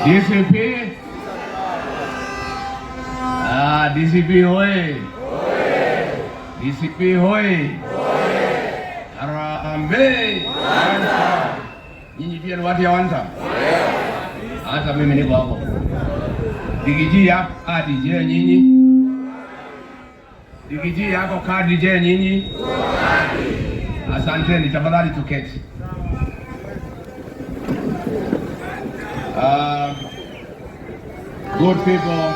DCP? DCP hoye! DCP hoye! Harambee! Nyinyi pia ni watu ya Wanta? Hata mimi niko hapo. Digiji yako kadi je nyinyi? Digiji yako kadi je nyinyi? Asanteni, tafadhali tuketi. Good people,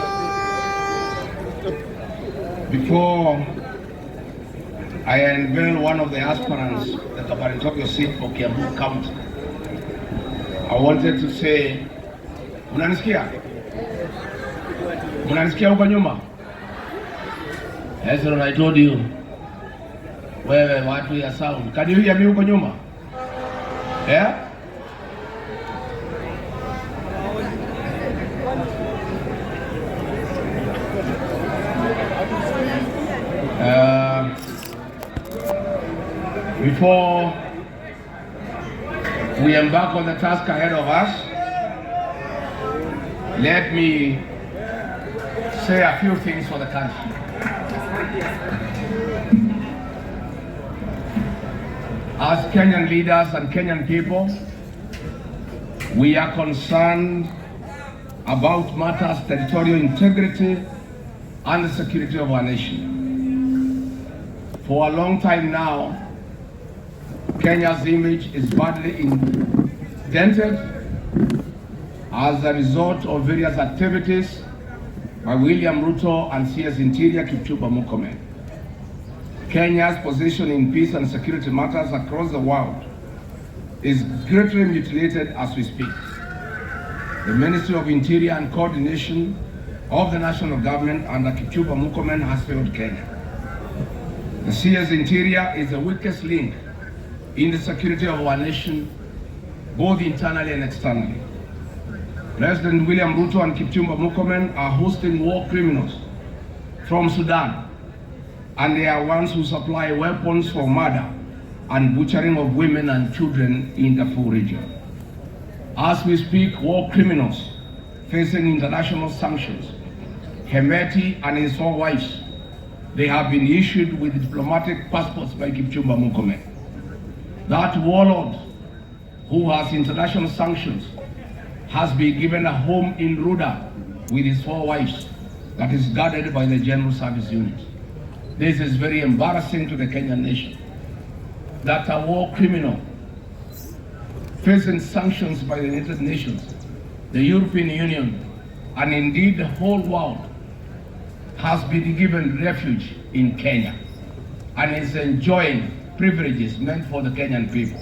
before I unveil one of the aspirants that took your seat for Kiambu County, I wanted to say, mnanisikia? Mnanisikia huko nyuma? Yes, I told you. Wewe watu ya sound. Can you hear me huko nyuma? Yeah? Before we embark on the task ahead of us, let me say a few things for the country. As Kenyan leaders and Kenyan people, we are concerned about matters territorial integrity and the security of our nation. For a long time now, Kenya's image is badly dented as a result of various activities by William Ruto and CS Interior Kipchumba Murkomen. Kenya's position in peace and security matters across the world is greatly mutilated as we speak. The Ministry of Interior and Coordination of the national government under Kipchumba Murkomen has failed Kenya. The CS Interior is the weakest link in the security of our nation, both internally and externally. President William Ruto and Kipchumba Murkomen are hosting war criminals from Sudan, and they are ones who supply weapons for murder and butchering of women and children in the Darfur region. As we speak, war criminals facing international sanctions, Hemeti and his 4 wives, they have been issued with diplomatic passports by Kipchumba Murkomen. That warlord who has international sanctions has been given a home in Ruda with his 4 wives that is guarded by the General Service Unit. This is very embarrassing to the Kenyan nation, that a war criminal facing sanctions by the United Nations, the European Union, and indeed the whole world has been given refuge in Kenya and is enjoying privileges meant for the Kenyan people.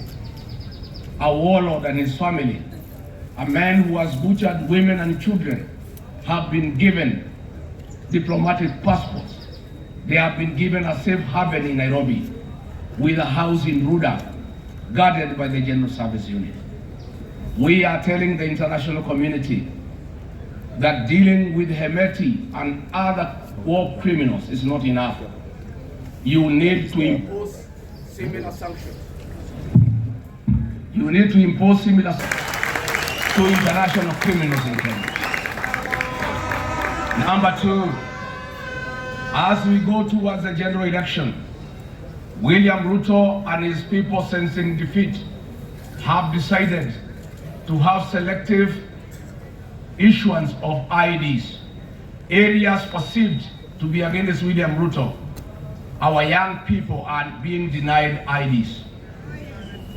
A warlord and his family, a man who has butchered women and children, have been given diplomatic passports. They have been given a safe haven in Nairobi with a house in Ruda, guarded by the General Service Unit. We are telling the international community that dealing with Hemeti and other war criminals is not enough. You need to impose similar sanctions. You need to impose similar sanctions to international criminals in Kenya. Number 2, as we go towards the general election, William Ruto and his people, sensing defeat, have decided to have selective issuance of IDs. Areas perceived to be against William Ruto, our young people are being denied IDs.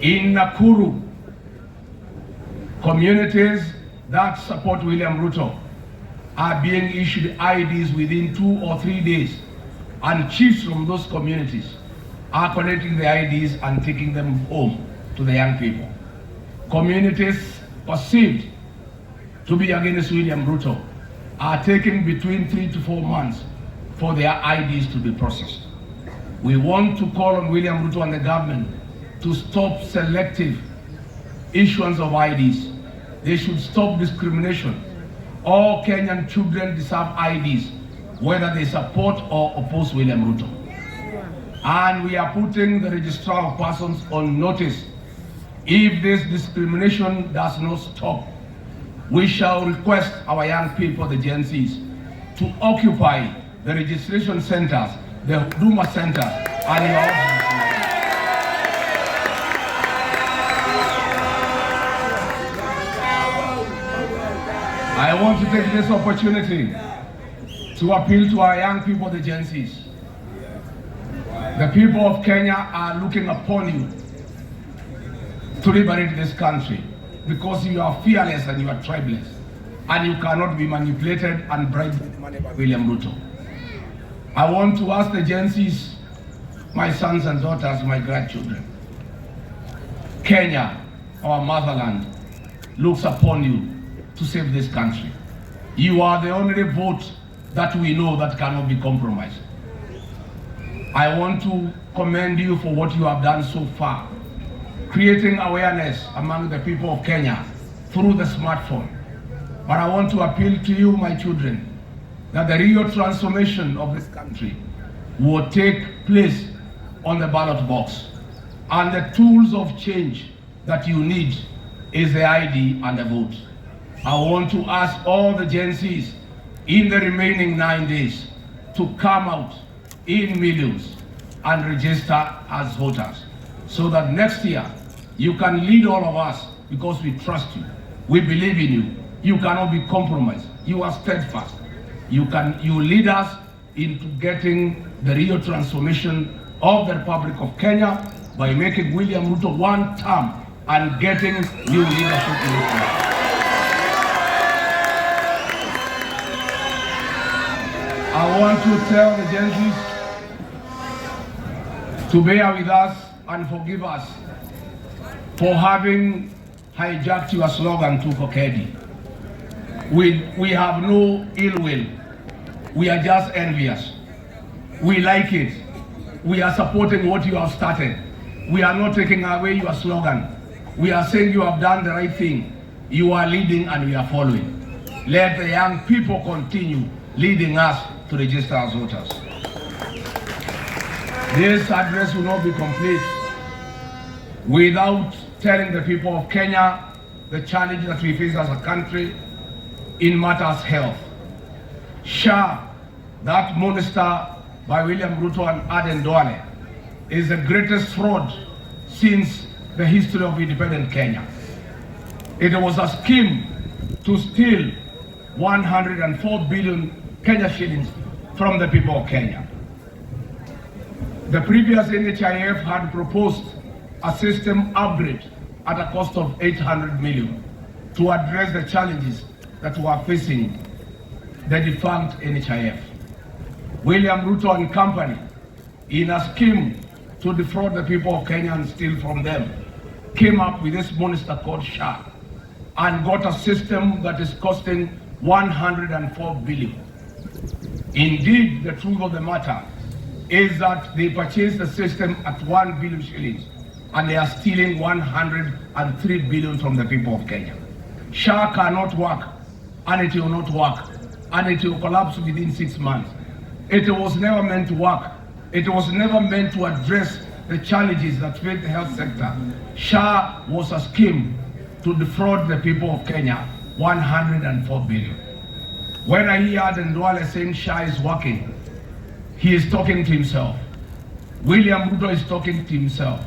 In Nakuru, communities that support William Ruto are being issued IDs within 2 or 3 days, and chiefs from those communities are collecting the IDs and taking them home to the young people. Communities perceived to be against William Ruto are taking between 3 to 4 months for their IDs to be processed. We want to call on William Ruto and the government to stop selective issuance of IDs. They should stop discrimination. All Kenyan children deserve IDs, whether they support or oppose William Ruto. And we are putting the registrar of persons on notice. If this discrimination does not stop, we shall request our young people, the Gen Zs, to occupy the registration centers, the Duma centers, and your offices. I want to take this opportunity to appeal to our young people, the Gen Zs. The people of Kenya are looking upon you to liberate this country because you are fearless and you are tribeless and you cannot be manipulated and bribed with money by William Ruto. I want to ask the Gen Zs, my sons and daughters, my grandchildren, Kenya, our motherland, looks upon you to save this country. You are the only vote that we know that cannot be compromised. I want to commend you for what you have done so far, creating awareness among the people of Kenya through the smartphone. But I want to appeal to you, my children, that the real transformation of this country will take place on the ballot box. And the tools of change that you need is the ID and the vote. I want to ask all the Gen Zs in the remaining 9 days to come out in millions and register as voters so that next year you can lead all of us because we trust you. We believe in you. You cannot be compromised. You are steadfast. You lead us into getting the real transformation of the Republic of Kenya by making William Ruto one term and getting new leadership in this country. I want to tell the Gen Zs to bear with us and forgive us for having hijacked your slogan to Kokedi. We have no ill will. We are just envious. We like it. We are supporting what you have started. We are not taking away your slogan. We are saying you have done the right thing. You are leading and we are following. Let the young people continue leading us to register as voters. This address will not be complete without telling the people of Kenya the challenge that we face as a country in matters health. SHA, that monster by William Ruto and Aden Duale, is the greatest fraud since the history of independent Kenya. It was a scheme to steal 104 billion Kenya shillings from the people of Kenya. The previous NHIF had proposed a system upgrade at a cost of 800 million to address the challenges that were facing the defunct NHIF. William Ruto and company, in a scheme to defraud the people of Kenya and steal from them, came up with this monster called SHA and got a system that is costing 104 billion. Indeed, the truth of the matter is that they purchased the system at 1 billion shillings and they are stealing 103 billion from the people of Kenya. SHA cannot work and it will not work and it will collapse within 6 months. It was never meant to work. It was never meant to address the challenges that face the health sector. SHA was a scheme to defraud the people of Kenya 104 billion. When I hear Aden Duale saying SHA is working, he is talking to himself. William Ruto is talking to himself.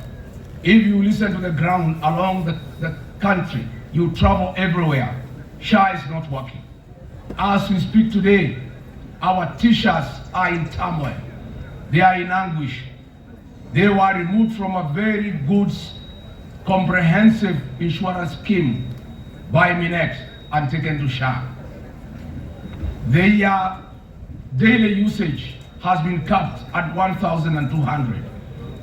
If you listen to the ground along the country, you travel everywhere, SHA is not working. As we speak today, our teachers are in turmoil. They are in anguish. They were removed from a very good, comprehensive insurance scheme by Minet and taken to SHA. Their daily usage has been capped at 1,200.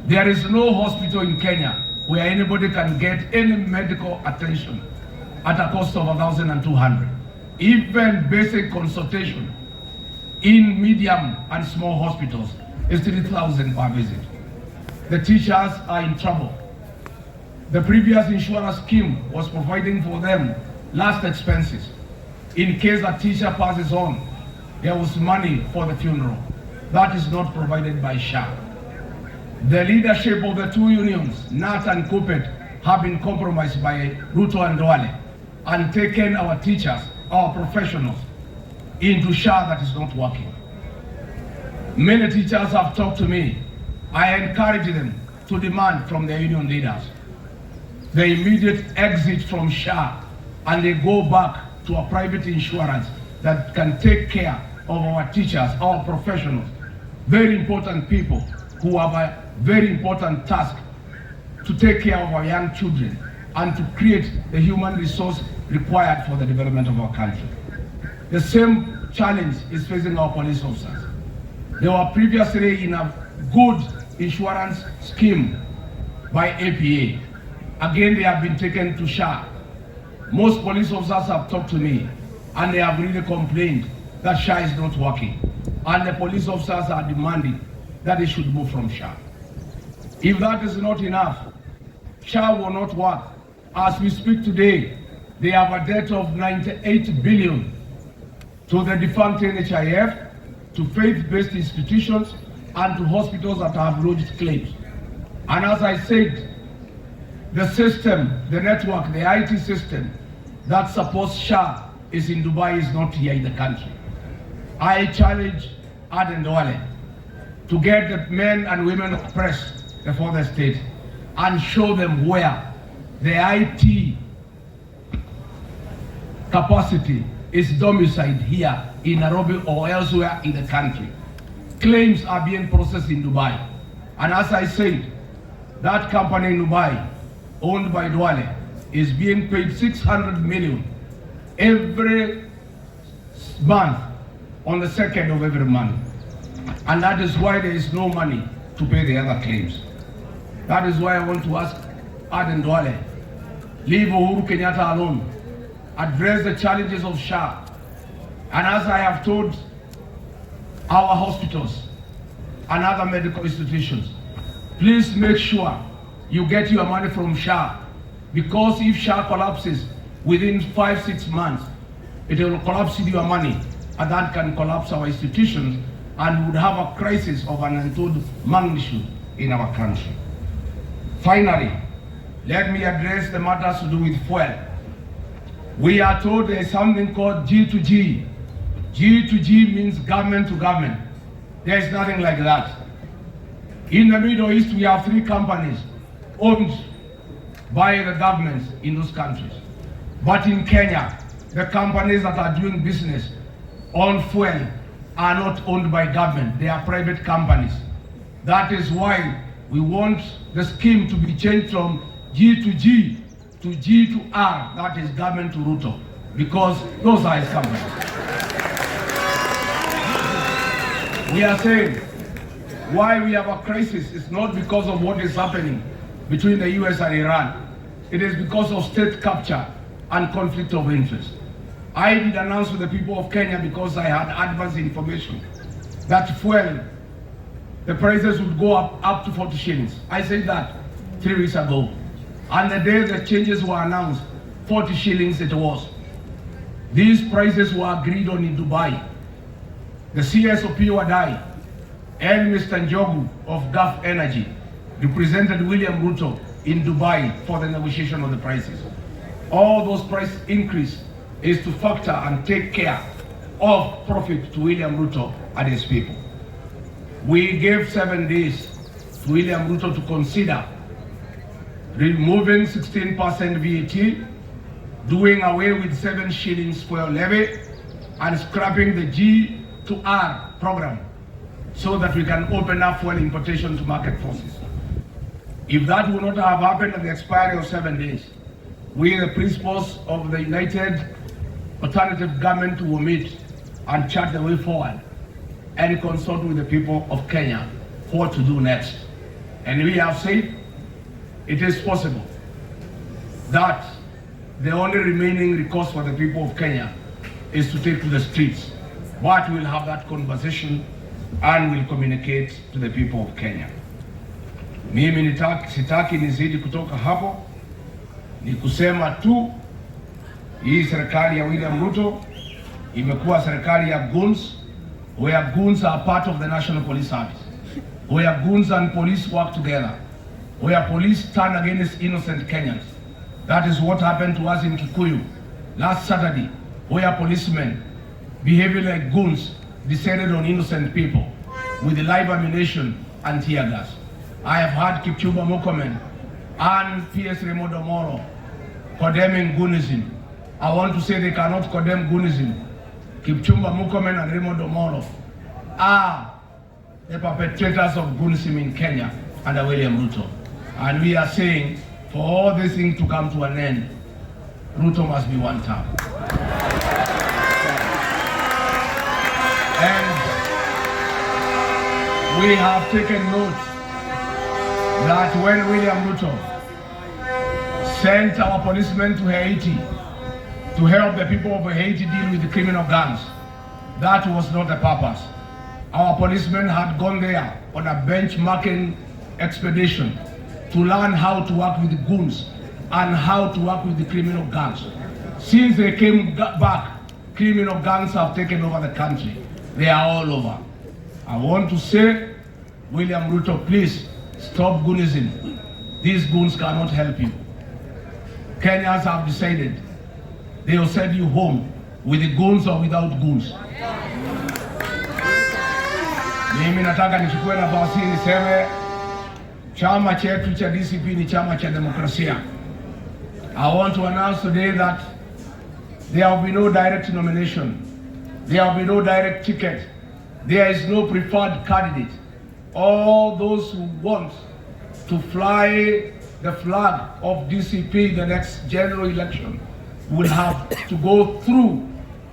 There is no hospital in Kenya where anybody can get any medical attention at a cost of 1,200. Even basic consultation in medium and small hospitals is 3,000 per visit. The teachers are in trouble. The previous insurance scheme was providing for them last expenses. In case a teacher passes on, there was money for the funeral. That is not provided by SHA. The leadership of the two unions, NAT and COPET, have been compromised by Ruto and Duale. and taken our teachers, our professionals, into SHA that is not working. Many teachers have talked to me. I encourage them to demand from their union leaders the immediate exit from SHA, and they go back to a private insurance that can take care of our teachers, our professionals, very important people who have a very important task to take care of our young children and to create the human resource required for the development of our country. The same challenge is facing our police officers. They were previously in a good insurance scheme by APA. Again, they have been taken to SHA. Most police officers have talked to me and they have really complained that SHA is not working. And the police officers are demanding that they should move from SHA. If that is not enough, SHA will not work. As we speak today, they have a debt of 98 billion to the defunct NHIF, to faith-based institutions, and to hospitals that have lodged claims. And as I said, the system, the network, the IT system that supports SHA is in Dubai, is not here in the country. I challenge Aden Duale to get the men and women of press before the state and show them where the IT capacity is domiciled here in Nairobi or elsewhere in the country. Claims are being processed in Dubai. And as I said, that company in Dubai, owned by Duale, is being paid 600 million every month on the 2nd of every month. And that is why there is no money to pay the other claims. That is why I want to ask Aden Duale, leave Uhuru Kenyatta alone, address the challenges of SHA. And as I have told our hospitals and other medical institutions, please make sure you get your money from SHA, because if SHA collapses within 5-6 months, it will collapse your money, and that can collapse our institutions, and we would have a crisis of an untold magnitude in our country. Finally, let me address the matters to do with fuel. We are told there is something called G2G. G2G means government to government. There is nothing like that. In the Middle East, we have 3 companies owned by the governments in those countries. But in Kenya, the companies that are doing business on fuel are not owned by government. They are private companies. That is why we want the scheme to be changed from G2G to G to R, that is government to Ruto, because those are his companies. We are saying why we have a crisis is not because of what is happening between the US and Iran. It is because of state capture and conflict of interest. I did announce to the people of Kenya, because I had advance information, that fuel, the prices would go up to 40 shillings. I said that 3 weeks ago. And the day the changes were announced, 40 shillings it was. These prices were agreed on in Dubai. The CSOP Wadai and Mr. Njogu of Gulf Energy represented William Ruto in Dubai for the negotiation of the prices. All those price increase is to factor and take care of profit to William Ruto and his people. We gave 7 days to William Ruto to consider removing 16% VAT, doing away with 7 shillings fuel levy, and scrapping the G to R program, so that we can open up fuel importation to market forces. If that would not have happened at the expiry of 7 days, we, the principals of the United Alternative Government, will meet and chart the way forward and consult with the people of Kenya what to do next. And we have said it is possible that the only remaining recourse for the people of Kenya is to take to the streets. But we'll have that conversation and we'll communicate to the people of Kenya. Mimi sitaki nizidi kutoka hapo, ni kusema tu hii serikali ya William Ruto imekuwa serikali ya goons, where goons are part of the National Police Service, where goons and police work together, where police turn against innocent Kenyans. That is what happened to us in Kikuyu last Saturday, where policemen behaving like goons descended on innocent people with live ammunition and tear gas. I have heard Kiambu and PS Remodo Moro condemning goonism. I want to say they cannot condemn goonism. Kipchumba Murkomen and Raymond Omolo are the perpetrators of goonism in Kenya under William Ruto. And we are saying, for all this thing to come to an end, Ruto must be one term. And we have taken note that when William Ruto sent our policemen to Haiti to help the people of Haiti deal with the criminal gangs, that was not the purpose. Our policemen had gone there on a benchmarking expedition to learn how to work with the goons and how to work with the criminal gangs. Since they came back, criminal gangs have taken over the country. They are all over. I want to say, William Ruto, please stop goonism. These goons cannot help you. Kenyans have decided they will send you home with the goons or without goons. Mimi nataka nichukue nafasi niseme chama chetu cha DCP ni chama cha demokrasia. I want to announce today that there will be no direct nomination. There will be no direct ticket. There is no preferred candidate. All those who want to fly the flag of DCP the next general election will have to go through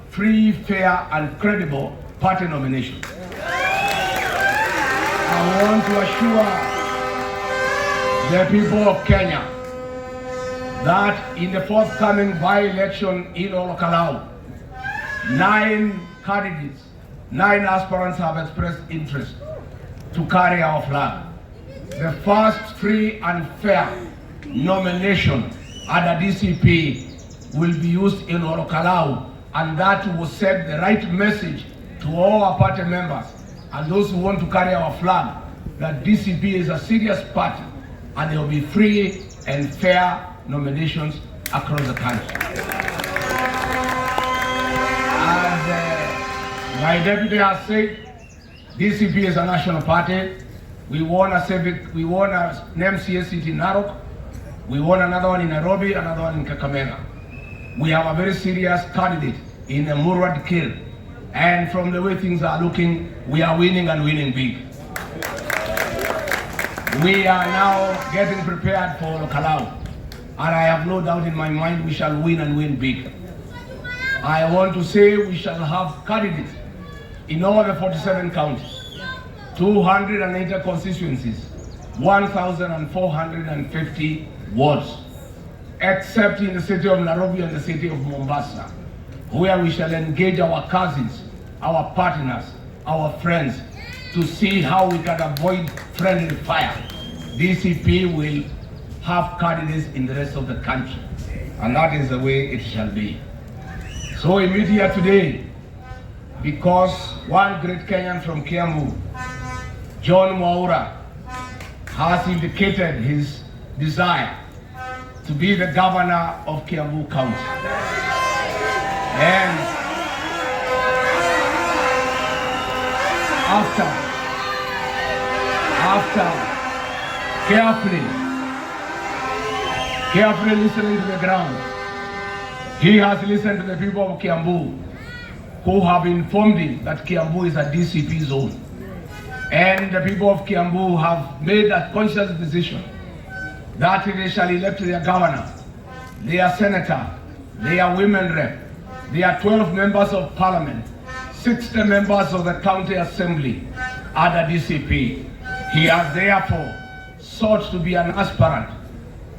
free, fair, and credible party nomination. I want to assure the people of Kenya that in the forthcoming by-election in Olokalau, 9 candidates, 9 aspirants have expressed interest to carry our flag. The first free and fair nomination under DCP will be used in Olokalau, and that will send the right message to all our party members and those who want to carry our flag that DCP is a serious party and there will be free and fair nominations across the country. As my deputy has said, DCP is a national party. We won a MCA seat in Narok. We won another one in Nairobi, another one in Kakamega. We have a very serious candidate in the Murwad Kill. And from the way things are looking, we are winning and winning big. We are now getting prepared for Olokalau. And I have no doubt in my mind we shall win and win big. I want to say we shall have candidates in all the 47 counties, 280 constituencies, 1,450 wards, except in the city of Nairobi and the city of Mombasa, where we shall engage our cousins, our partners, our friends, to see how we can avoid friendly fire. DCP will have candidates in the rest of the country, and that is the way it shall be. So we meet here today because one great Kenyan from Kiambu, John Mwaura, has indicated his desire to be the governor of Kiambu County. And after carefully listening to the ground, he has listened to the people of Kiambu who have informed him that Kiambu is a DCP zone. And the people of Kiambu have made a conscious decision that they shall elect their governor, their senator, their women rep, their 12 members of parliament, 60 members of the county assembly under DCP. He has therefore sought to be an aspirant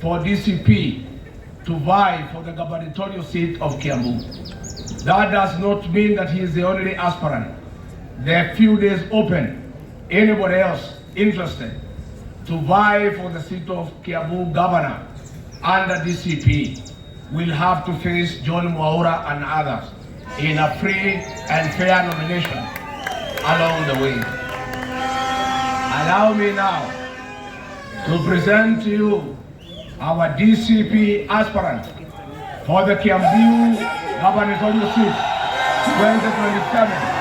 for DCP to vie for the gubernatorial seat of Kiambu. That does not mean that he is the only aspirant. There are few days open. Anybody else interested to vie for the seat of Kiambu governor under DCP will have to face John Mwaura and others in a free and fair nomination along the way. Allow me now to present to you our DCP aspirant for the Kiambu gubernatorial seat 2027.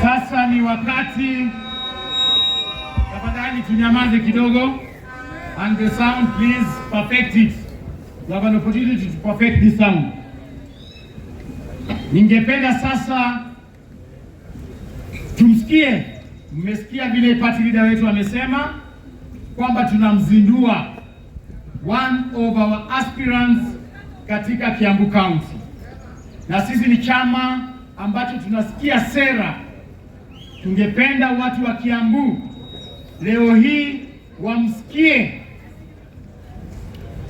Sasa ni wakati, tafadhali tunyamaze kidogo, and the sound please perfect it. You have an opportunity to perfect this sound. Ningependa sasa tumsikie, mmesikia vile party leader wetu amesema kwamba tunamzindua one of our aspirants katika Kiambu County. Na sisi ni chama ambacho tunasikia sera. Tungependa watu wa Kiambu leo hii wamsikie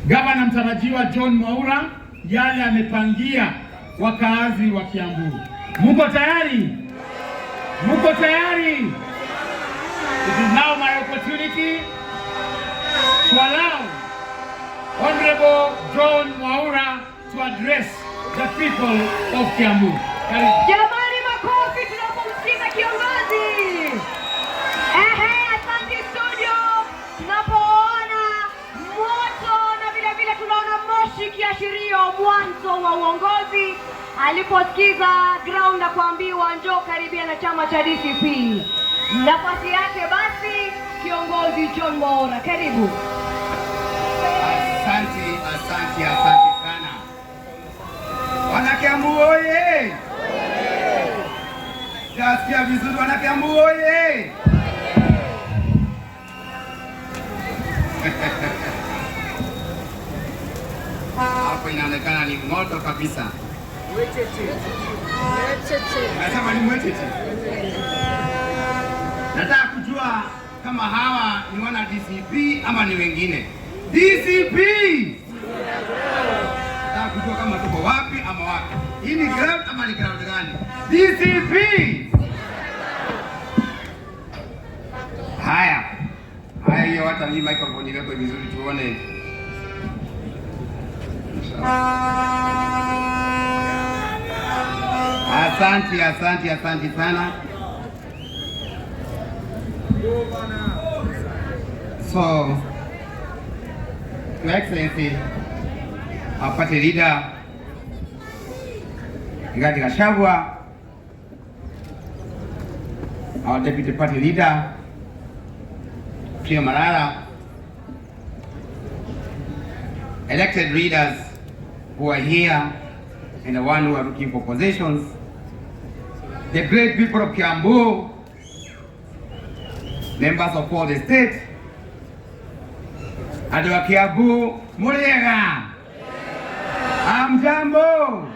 gavana mtarajiwa John Mwaura yale amepangia wakaazi wa Kiambu. Muko tayari? Muko tayari? It is now my opportunity to allow Honorable John Mwaura to address the people of Kiambu. Jamani, makofi tunapomsikiza kiongozi. Asante studio. Tunapoona moto na vile vile tunaona moshi kiashirio mwanzo wa uongozi, aliposikiza ground na kuambiwa njoo karibia na chama cha DCP. Nafasi yake basi kiongozi John Mwaura, karibu. Asante sana. Wana Kiambu oye! Jasikia vizuri wana Kiambu oye! Hapo inaonekana ni moto kabisa. Nasema ni mwetete. Nataka kujua kama hawa ni wana DCP ama ni wengine. DCP! Nataka kujua kama tuko wapi ama wapi. Hii ni ground ama ni ground gani? DCP! Haya hiyo hata hii microphone iweko vizuri tuone. Asante sana. So, Your Excellency, our party leader, Rigathi Gachagua, our deputy party leader, Kiambu, elected leaders who are here and the one who are looking for positions, the great people of Kiambu, members of all the states, and wa Kiambu, Muriega, Amjambo.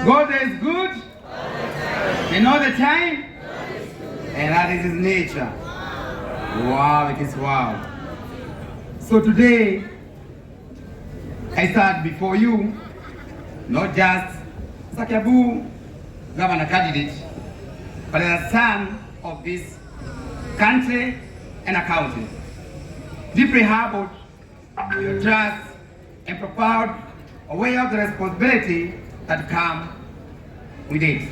God is good, and all the time, and that is His nature. Wow, it is wow. So today, I stand before you, not just as a Kiambu governor candidate, but as a son of this country and a county, deeply humbled with your trust and proud aware of the responsibility that come with it.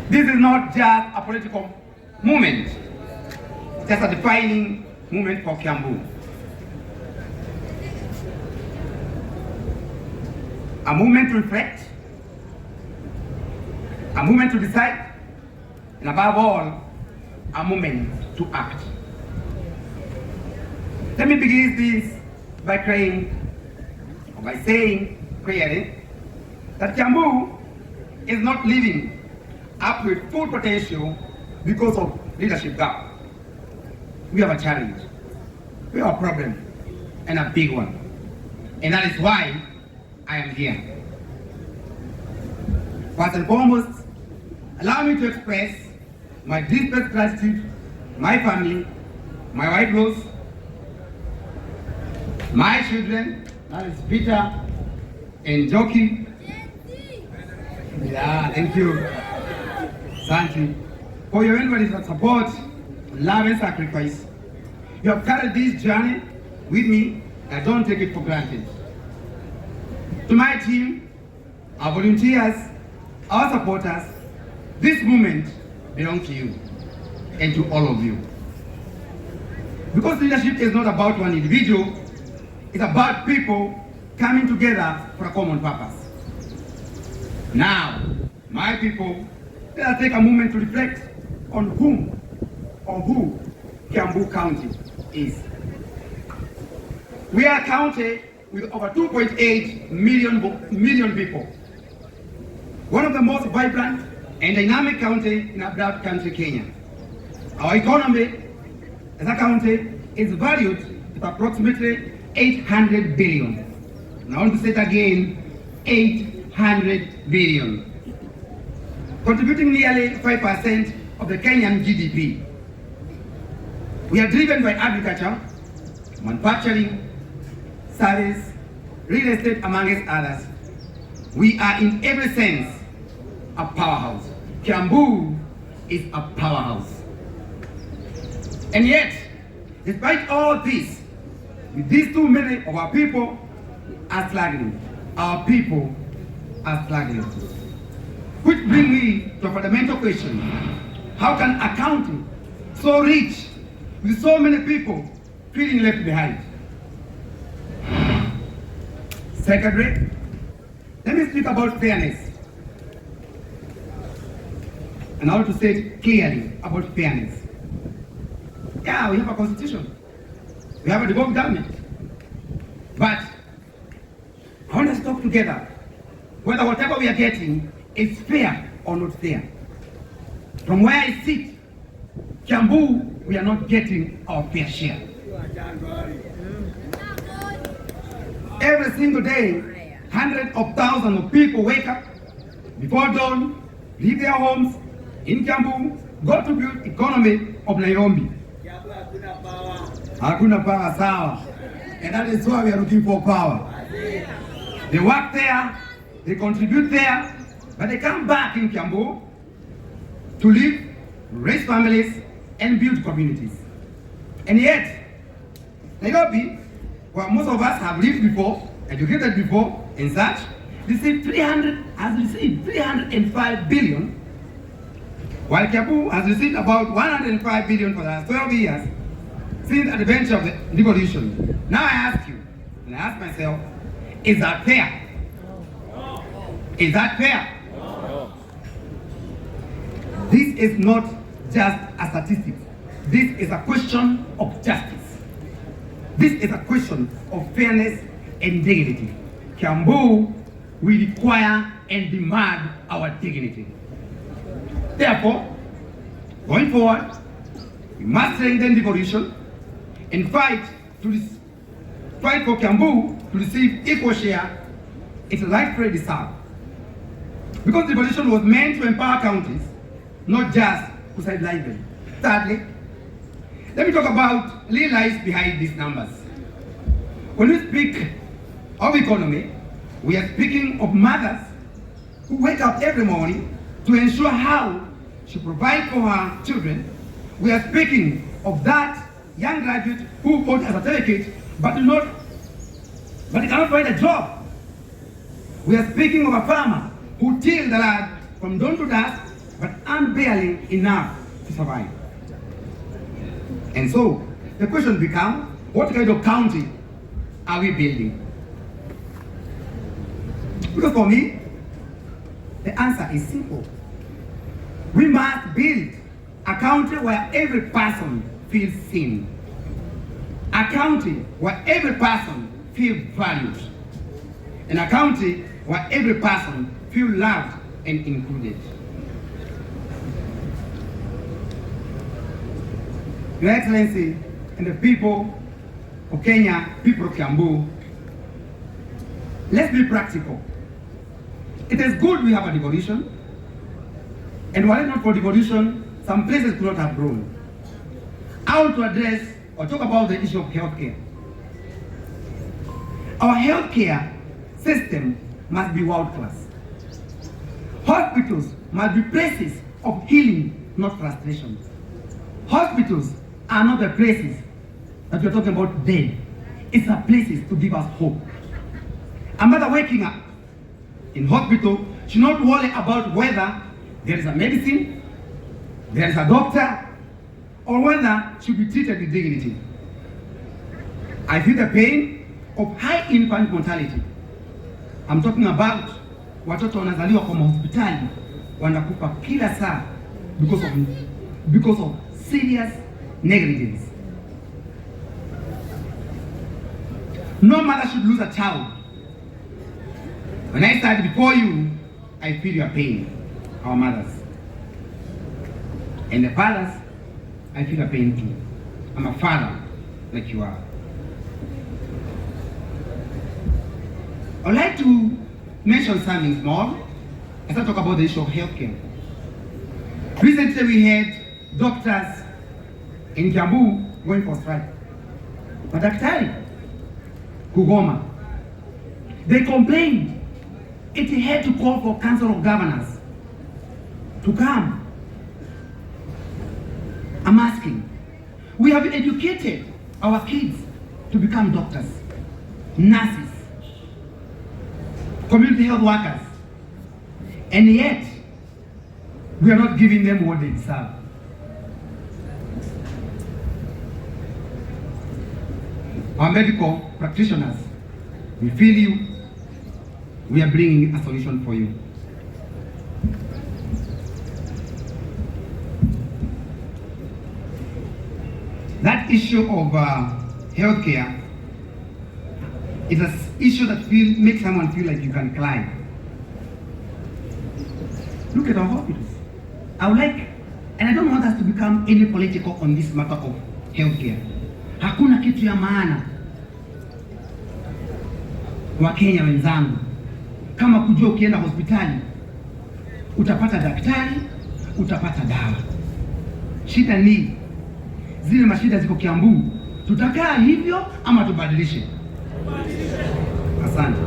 This is not just a political movement, it's just a defining moment for Kiambu. A moment to reflect, a moment to decide, and above all, a moment to act. Let me begin this by saying clearly that Kiambu is not living up to its full potential because of leadership gap. We have a challenge, we have a problem, and a big one. And that is why I am here. First and foremost, allow me to express my deepest gratitude to my family, my wife Rose, my children, that is Peter and Joki. Yeah, thank you. Thank you for your unwavering support, love and sacrifice. You have carried this journey with me. I don't take it for granted. To my team, our volunteers, our supporters, this moment belongs to you and to all of you. Because leadership is not about one individual, it's about people coming together for a common purpose. Now, my people, let us take a moment to reflect on whom or who Kiambu County is. We are a county with over 2.8 million people. One of the most vibrant and dynamic county in a black country, Kenya. Our economy as a county is valued at approximately 800 billion. And I want to say it again, 800 billion. Contributing nearly 5% of the Kenyan GDP. We are driven by agriculture, manufacturing, service, real estate, amongst others. We are in every sense a powerhouse. Kiambu is a powerhouse. And yet, despite all this, with these too many of our people are struggling. Our people are struggling. Which brings me to a fundamental question. How can a county so rich with so many people feeling left behind? Secondly, let me speak about fairness. And I want to say it clearly about fairness. Yeah, we have a constitution. We have a devolved government. But I want us to talk together whether whatever we are getting is fair or not fair. From where I sit, Kiambu, we are not getting our fair share. Every single day, hundreds of thousands of people wake up before dawn, leave their homes in Kiambu, go to build economy of Nairobi. Hakuna power, sawa. And that is why we are looking for power. They work there, they contribute there, but they come back in Kiambu to live, raise families, and build communities. And yet, Nairobi, where most of us have lived before, educated before, and such, has received 305 billion, while Kiambu has received about 105 billion for the last 12 years since the adventure of the revolution. Now I ask you, and I ask myself, is that fair? Is that fair? No. This is not just a statistic. This is a question of justice. This is a question of fairness and dignity. Kiambu, we require and demand our dignity. Therefore, going forward, we must strengthen devolution and fight for Kiambu to receive equal share its rightfully deserved. Because devolution was meant to empower counties, not just to sideline them. Thirdly, let me talk about real lies behind these numbers. When we speak of economy, we are speaking of mothers who wake up every morning to ensure how she provides for her children. We are speaking of that young graduate who got a certificate but cannot find a job. We are speaking of a farmer who tilled the land from dawn to dusk but earned barely enough to survive. And so the question becomes, what kind of county are we building? Because for me, the answer is simple. We must build a county where every person feels seen. A county where every person feels valued. And a county where every person feels loved and included. Your Excellency and the people of Kenya, people of Kiambu, let's be practical. It is good we have a devolution, and were it not for devolution, some places could not have grown. I want to address or talk about the issue of healthcare. Our healthcare system must be world class. Hospitals must be places of healing, not frustration. Hospitals are not the places that we're talking about dead. It's the places to give us hope. A mother waking up in hospital should not worry about whether there is a medicine, there is a doctor, or whether she will be treated with dignity. I feel the pain of high infant mortality. I'm talking about watoto wanazaliwa kwa hospitali wanakufa kila saa because of serious negligence. No mother should lose a child. When I stand before you, I feel your pain, our mothers. And the fathers, I feel your pain too. I'm a father, like you are. I'd like to mention something small as I talk about the issue of healthcare. Recently we had doctors in Kiambu going for strike. Madaktari kugoma. They complained. It had to call for Council of Governors to come. I'm asking, we have educated our kids to become doctors, nurses, community health workers, and yet we are not giving them what they deserve. Our medical practitioners, we feel you. We are bringing a solution for you. That issue of healthcare is an issue that makes someone feel like you can climb. Look at our hospitals. I would like, and I don't want us to become any political on this matter of healthcare. Hakuna kitu ya maana Wakenya wenzangu kama kujua ukienda hospitali utapata daktari, utapata dawa. Shida ni zile mashida ziko Kiambu, tutakaa hivyo ama tubadilishe? Asante.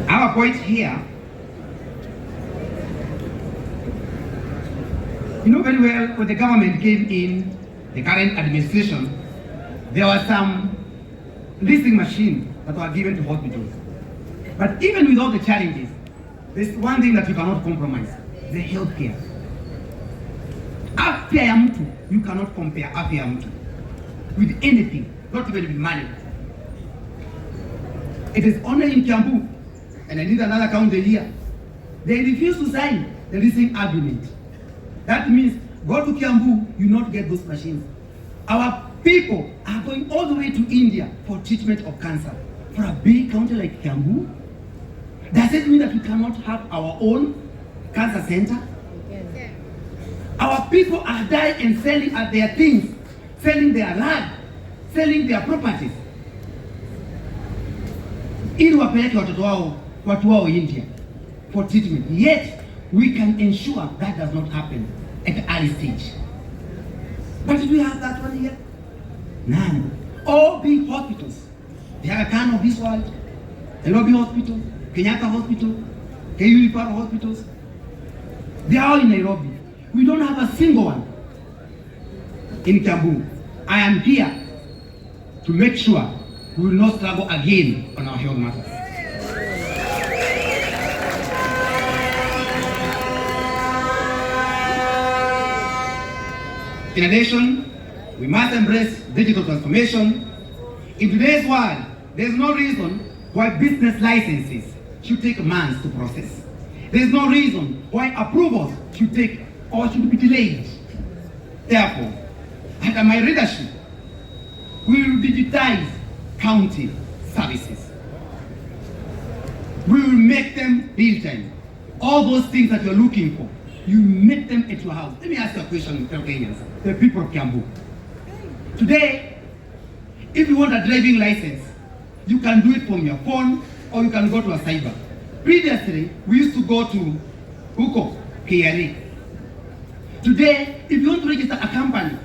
Our point here, you know very well, when the government came in, the current administration, there were some leasing machines that were given to hospitals. But even with all the challenges, there's one thing that you cannot compromise, the healthcare. Afya ya mtu, you cannot compare afya ya mtu with anything, not even with money. It is only in Kiambu, and I need another county here. They refuse to sign the leasing agreement. That means go to Kiambu, you not get those machines. Our people are going all the way to India for treatment of cancer. For a big county like Kiambu, does it mean that we cannot have our own cancer center? Yes. Our people are dying and selling their things, selling their land, selling their properties, ili wapeleke watu wao India for treatment. Yet we can ensure that does not happen at the early stage. But do we have that one here? None. All big hospitals, the Aga Khan of this world, Nairobi Hospital, Kenyatta Hospital, KU hospitals, they are all in Nairobi. We don't have a single one in Kiambu. I am here to make sure we will not struggle again on our health matters. In addition, we must embrace digital transformation. In today's world, there is no reason why business licenses should take months to process. There is no reason why approvals should take or should be delayed. Therefore, under my leadership, we will digitize county services. We will make them real-time. All those things that you're looking for, you make them at your house. Let me ask you a question, Kenyans, the people of Kiambu. Today, if you want a driving license, you can do it from your phone or you can go to a cyber. Previously, we used to go to Huko, KRA. Today, if you want to register a company,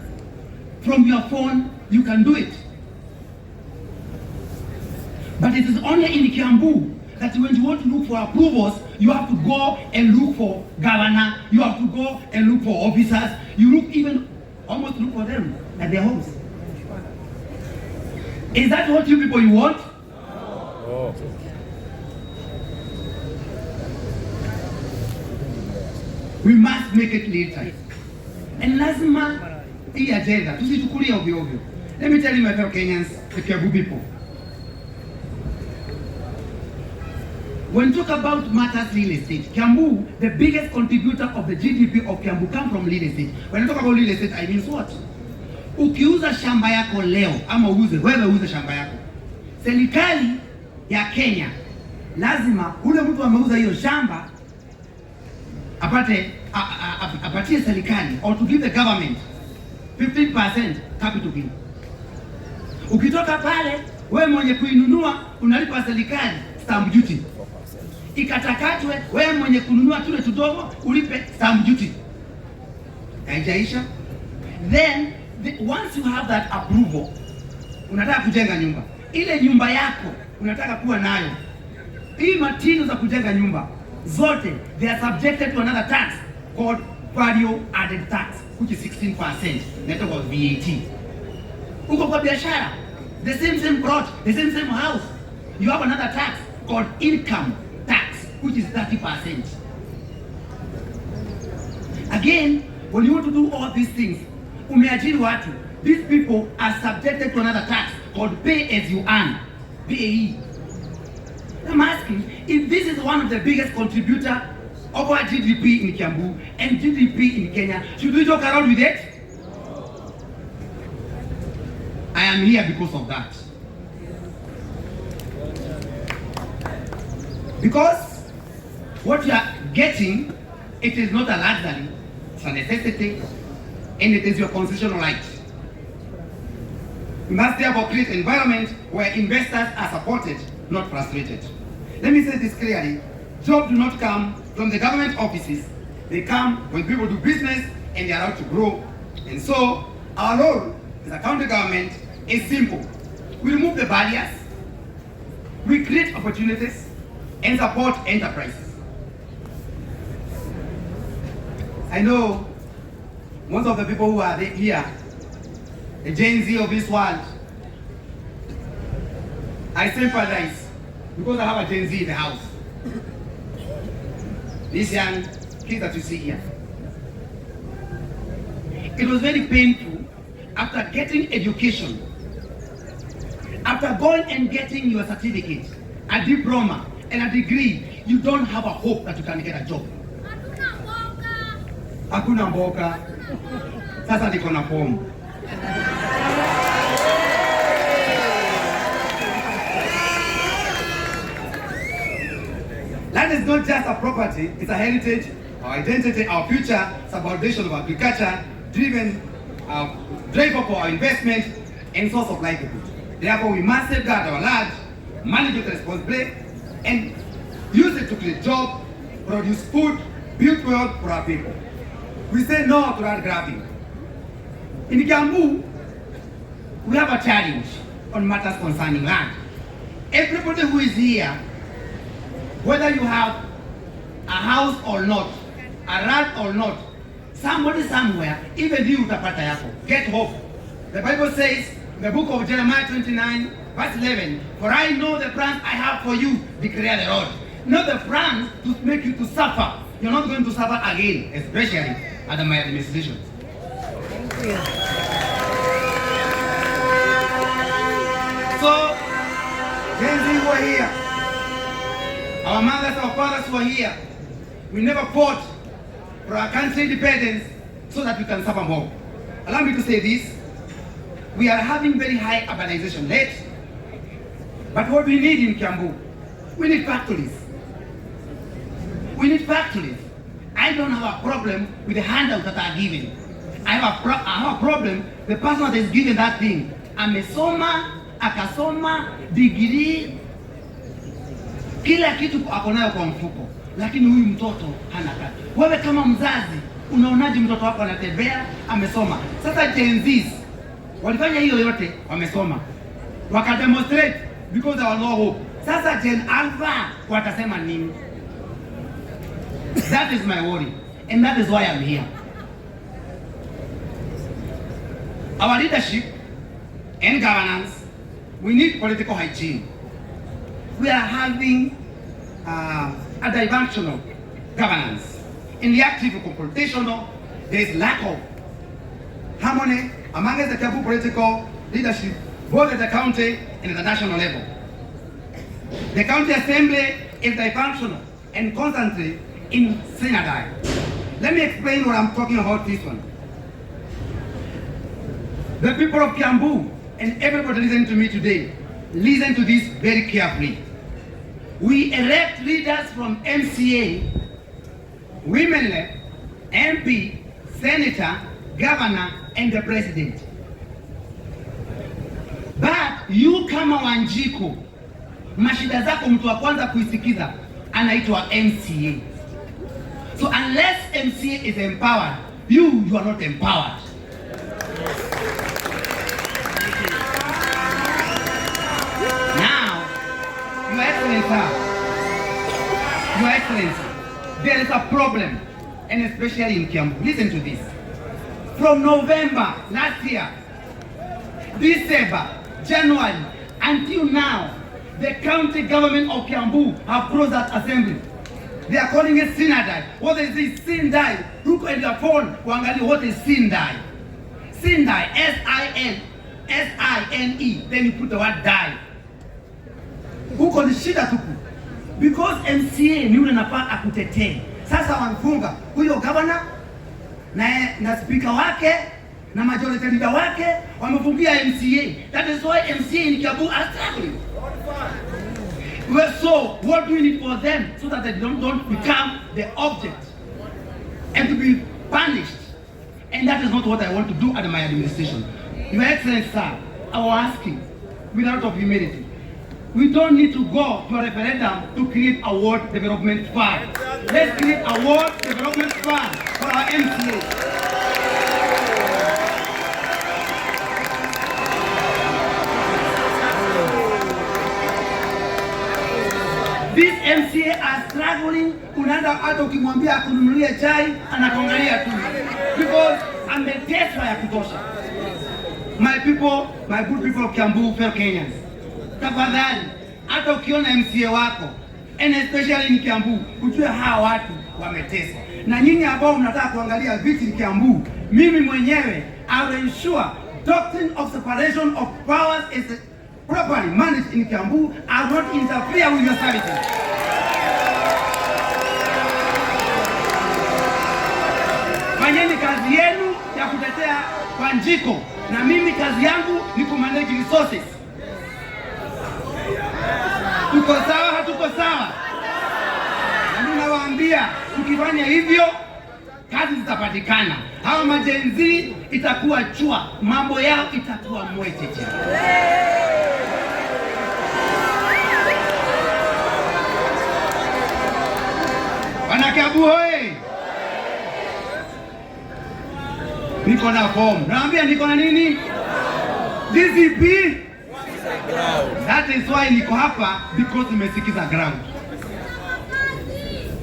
from your phone, you can do it. But it is only in Kiambu that when you want to look for approvals, you have to go and look for governor, you have to go and look for officers, almost look for them at their homes. Is that what you people you want? No. We must make it real time. And lazima hii agenda tusichukulie ovyo ovyo. Let me tell you, my fellow Kenyans, the Kiambu people. When you talk about matters real estate, Kiambu, the biggest contributor of the GDP of Kiambu come from real estate. When I talk about real estate, I mean what? Ukiuza shamba yako leo ama wewe uuze shamba yako, serikali ya Kenya lazima ule mtu ameuza hiyo shamba apatie serikali or to give the government 15% capital gain. Ukitoka pale wewe mwenye kuinunua unalipa serikali stamp duty. Ikatakatwe wewe mwenye kununua tule tudogo ulipe stamp duty. Haijaisha. Then once you have that approval, unataka kujenga nyumba. Ile nyumba yako unataka kuwa nayo. Hii matino za kujenga nyumba zote, they are subjected to another tax called value added tax, which is 16%. Net of VAT. Uko kwa biashara, the same plot, the same house, you have another tax called income tax, which is 30%. Again, when you want to do all these things, umeajiri watu, these people are subjected to another tax called pay as you earn, PAE. I'm asking, if this is one of the biggest contributor of our GDP in Kiambu and GDP in Kenya, should we joke around with it? I am here because of that. Because what you are getting, it is not a luxury, it's a necessity, and it is your constitutional right. We must therefore create an environment where investors are supported, not frustrated. Let me say this clearly. Jobs do not come from the government offices. They come when people do business and they are allowed to grow. And so, our role as a county government is simple. We remove the barriers, we create opportunities, and support enterprises. I know most of the people who are here, the Gen Z of this world, I sympathize because I have a Gen Z in the house. These young kids that you see here. It was very painful after getting education, after going and getting your certificate, a diploma, and a degree, you don't have a hope that you can get a job. Hakuna mboka. Sasa niko na fomu. Land is not just a property, it's a heritage, our identity, our future, it's a foundation of agriculture, driver for our investment, and source of livelihood. Therefore, we must safeguard our land, manage it responsibly, and use it to create jobs, produce food, build wealth for our people. We say no to land grabbing. In Kiambu, we have a challenge on matters concerning land. Everybody who is here, whether you have a house or not, a land or not, somebody somewhere, even you utapata yako. Get hope. The Bible says, in the book of Jeremiah 29, verse 11, for I know the plans I have for you, declare the Lord. Not the plans to make you to suffer. You're not going to suffer again, especially under my administration. Thank you. So, Gen Z were here. Our mothers, our fathers were here. We never fought for our country independence so that we can suffer more. Allow me to say this. We are having very high urbanization rate. But what we need in Kiambu, we need factories. We need factories. I don't have a problem with the handouts that are given. I have a problem, the person that is given that thing. Amesoma, akasoma, degree, kila kitu ako nayo kwa mfuko. Lakini huyu mtoto hana kazi. Wewe kama mzazi, unaonaje mtoto wako anatembea, amesoma? Sasa Gen Zs walifanya hiyo yote, wamesoma. Wakademonstrate because there was no hope. Sasa Gen Alpha watasema nini? That is my worry, and that is why I'm here. Our leadership and governance, we need political hygiene. We are having a dysfunctional governance. In the active confrontational, there is lack of harmony among the Kiambu political leadership, both at the county and at the national level. The county assembly is dysfunctional and constantly in synody. Let me explain what I'm talking about this one. The people of Kiambu and everybody listening to me today, listen to this very carefully. We elect leaders from MCA, women led, MP, senator, governor, and the president. But you kama Wanjiko, mashida zako mtu wa kwanza kuisikiza anaitwa MCA. So unless MCA is empowered, you are not empowered. Now, Your Excellency, there is a problem, and especially in Kiambu. Listen to this. From November last year, December, January, until now, the county government of Kiambu have closed that assembly. They are calling it Synodi. What is this? Synodi. Look at your phone. What is Synodi? Synodi. S-I-N-E. Then you put the word die. Huko ni shida tupu. Because MCA ni ule nafaa akutetee. Sasa wanafunga huyo governor na speaker wake na majority leader wake wamefungia MCA. That is why MCA in Kiambu are struggling. So what do we need for them so that they don't become the object and to be punished? And that is not what I want to do under my administration. Your Excellency, sir, I was asking, without of humility, we don't need to go to a referendum to create a ward development fund. Let's create a ward development fund for our MCA. These MCA are struggling. Unaenda hata ukimwambia akununulie chai anakuangalia tu because ameteswa ya kutosha. My people, my good people of Kiambu, fellow Kenyans, tafadhali hata ukiona MCA wako and especially in Kiambu, ujue hawa watu wameteswa. Na nyinyi ambao mnataka kuangalia viti Kiambu, mimi mwenyewe I will ensure doctrine of separation of powers is properly managed in Kiambu. I will not interfere with your services. Fanyeni kazi yenu ya kutetea Wanjiko, na mimi kazi yangu ni kumanage resources. Tuko sawa, hatuko sawa? Na ninawaambia tukifanya hivyo kazi zitapatikana. Hawa majenzi itakuwa chua, mambo yao itakuwa mwecheche. Kiambu hoye! Niko na form. Naambia niko na nini? DCP. That is why niko hapa, because nimesikiza ground.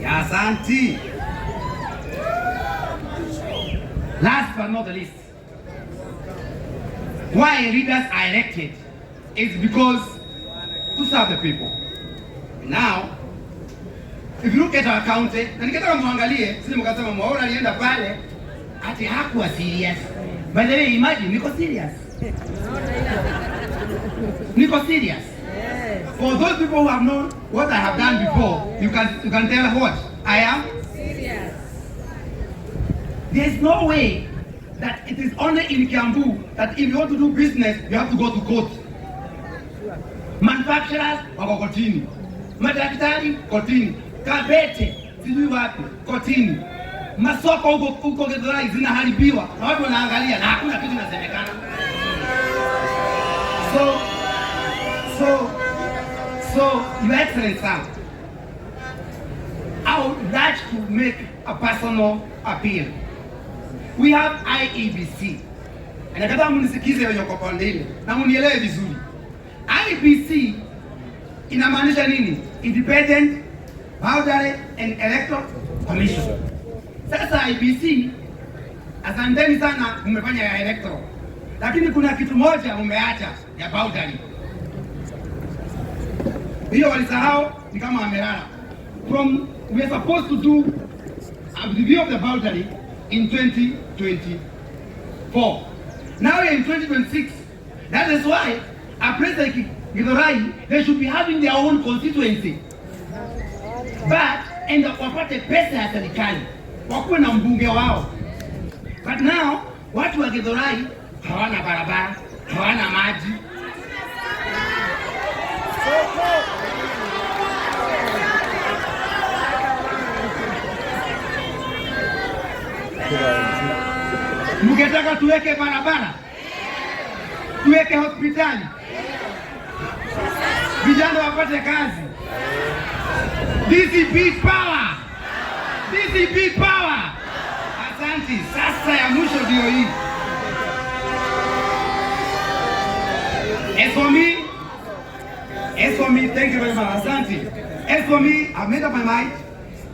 Ya asante. Last but not the least, why leaders are elected is because to serve the people. Now, if you look at our county, na nikitaka muangalie, sisi mkasema Mwaura alienda pale ati hakuwa serious. By the way, imagine niko serious. Niko serious. For those people who have known what I have done before, you can tell what I am serious. There is no way that it is only in Kiambu that if you want to do business, you have to go to court. Manufacturers wako kotini, madaktari kotini, kabete sijui wapi kotini, masoko huko Gachagua zinaharibiwa na watu wanaangalia na hakuna kitu kinasemekana. So Your Excellency, I would like to make a personal appeal. We have IEBC. Na nataka mnisikize wenye kwa pande ile na mnielewe vizuri. IEBC inamaanisha nini? Independent Boundary and Electoral Commission. Sasa IEBC, asanteni sana mmefanya ya electoral. Lakini kuna kitu moja umeacha ya boundary. Hiyo walisahau, ni kama amelala. We are supposed to do a review of the boundary in 2024. Now we are in 2026. That is why a place like Gachagua, they should be having their own constituency. But and wapate pesa ya serikali, wakuwe na mbunge wao. But now watu wa Gachagua hawana barabara, hawana maji. Mngetaka tuweke barabara, tuweke hospitali, vijana wapate kazi. DCP power, DCP power. Asante. Sasa ya mwisho ndio hii. As for me, thank you very much. Asante. As for me, I've made up my mind.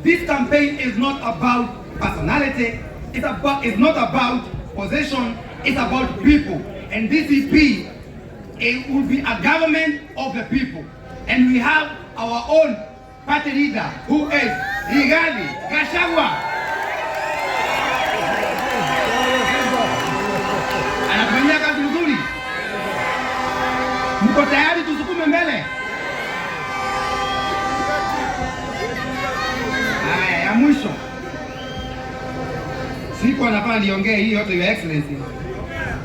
This campaign is not about personality. It's not about possession. It's about people. And DCP, it will be a government of the people. And we have our own party leader, who is Rigathi, Gachagua. Anafanyia kazi nzuri. Mko tayari tusukume mbele? Haya, ya mwisho. Siku anafaa niongee hii yote, Your Excellency.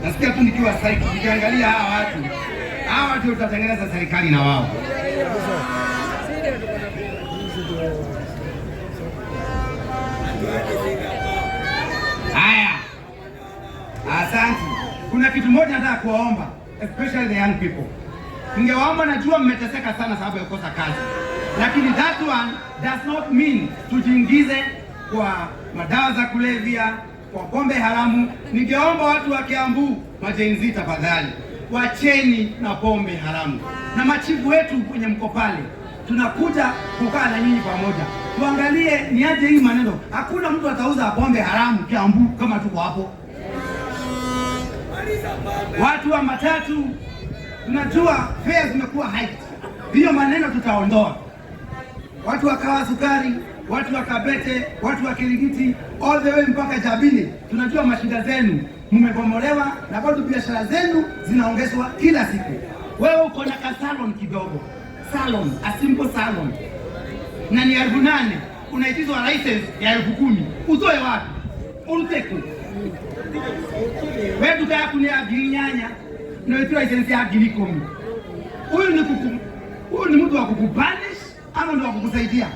Nasikia tu nikiwa psycho, nikiangalia hawa watu tutatengeneza serikali na wao. Haya. Asante. Kuna kitu moja nataka kuwaomba, especially the young people. Ningewaomba, najua mmeteseka sana sababu ya kukosa kazi. Lakini that one does not mean tujiingize kwa madawa za kulevya, kwa pombe haramu. Ningeomba watu wa Kiambu, majenzi, tafadhali wacheni na pombe haramu. Na machifu wetu kwenye mko pale, tunakuja kukaa na nyinyi pamoja. Tuangalie ni aje hii maneno. Hakuna mtu atauza pombe haramu Kiambu kama tuko hapo. Watu wa matatu, tunajua fares zimekuwa high. Hiyo maneno tutaondoa. Watu wakawa sukari, watu wa Kabete, watu wa Kirigiti, all the way mpaka Jabini. Tunajua mashida zenu, mmebomolewa na bado biashara zenu zinaongezwa kila siku. Wewe uko na salon kidogo, salon, a simple salon, na ni 8,000, unaitizwa license ya 10,000. Utoe wapi? Unteku. Wewe duka yako ni aginyanya, unaitwa license ya 10,000. Huyu ni mtu wa kukubanish ama ndio wa kukusaidia?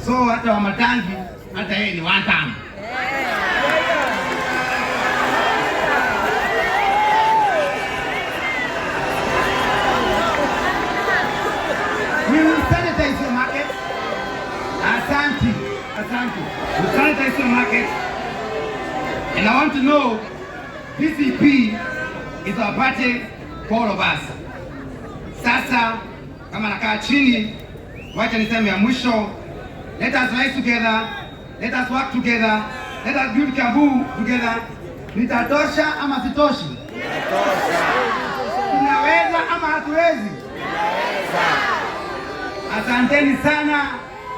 So hata wa matangi, hata yeye ni one time. We will sanitize your market. Asante. We sanitize your market. And I want to know, DCP is our party for all of us. Sasa, kama nakaa chini, wacha niseme ya mwisho. Let us rise together. Let us work together. Let us build Kiambu together. Nitatosha ama sitoshi? Tunaweza ama hatuwezi? Asanteni sana.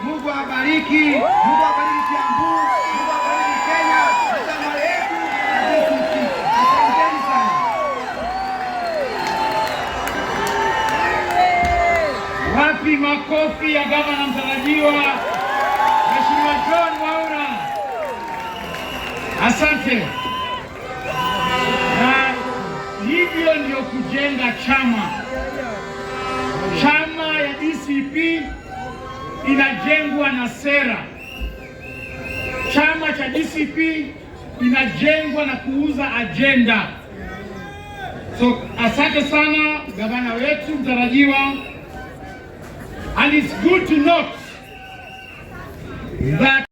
Mungu awabariki. Mungu awabariki Kiambu. Mungu awabariki Kenya. Chama yetu na DCP. Asanteni sana. Wapi makofi ya gavana mtarajiwa Mheshimiwa John Mwaura. Asante. Na hivyo ndio kujenga chama. Chama ya DCP inajengwa na sera. Chama cha DCP inajengwa na kuuza agenda. So asante sana gavana wetu mtarajiwa. And it's good to note that